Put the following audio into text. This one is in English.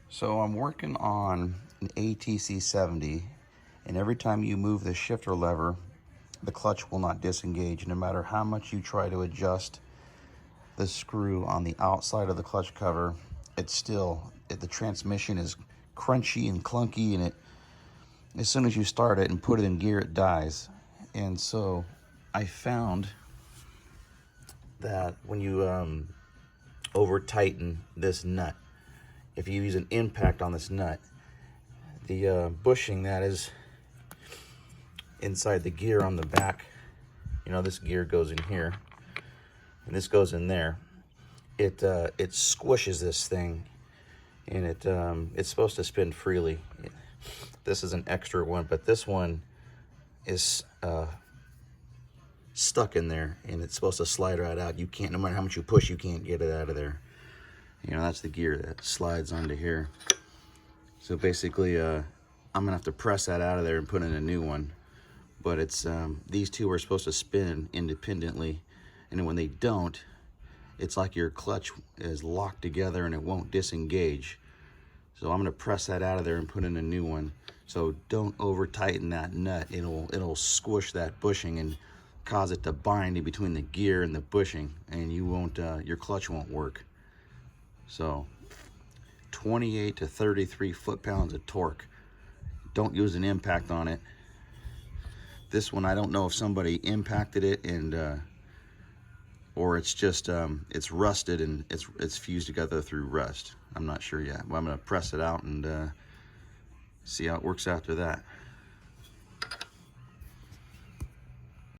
So I'm working on an ATC 70, and every time you move the shifter lever, the clutch will not disengage. No matter how much you try to adjust the screw on the outside of the clutch cover, the transmission is crunchy and clunky, and as soon as you start it and put it in gear, it dies. And so I found that when you over tighten this nut, if you use an impact on this nut, the bushing that is inside the gear on the back, this gear goes in here and this goes in there, it squishes this thing, and it's supposed to spin freely. This is an extra one, but this one is stuck in there, and it's supposed to slide right out. You can't, no matter how much you push, you can't get it out of there. That's the gear that slides onto here. So basically, I'm gonna have to press that out of there and put in a new one. But it's these two are supposed to spin independently, and when they don't, it's like your clutch is locked together and it won't disengage. So I'm gonna press that out of there and put in a new one. So don't over tighten that nut. It'll squish that bushing and cause it to bind in between the gear and the bushing, and you won't your clutch won't work. So 28 to 33 foot-pounds of torque. Don't use an impact on it. This one, I don't know if somebody impacted it and or it's just it's rusted and it's fused together through rust. I'm not sure yet, but I'm gonna press it out and see how it works after that.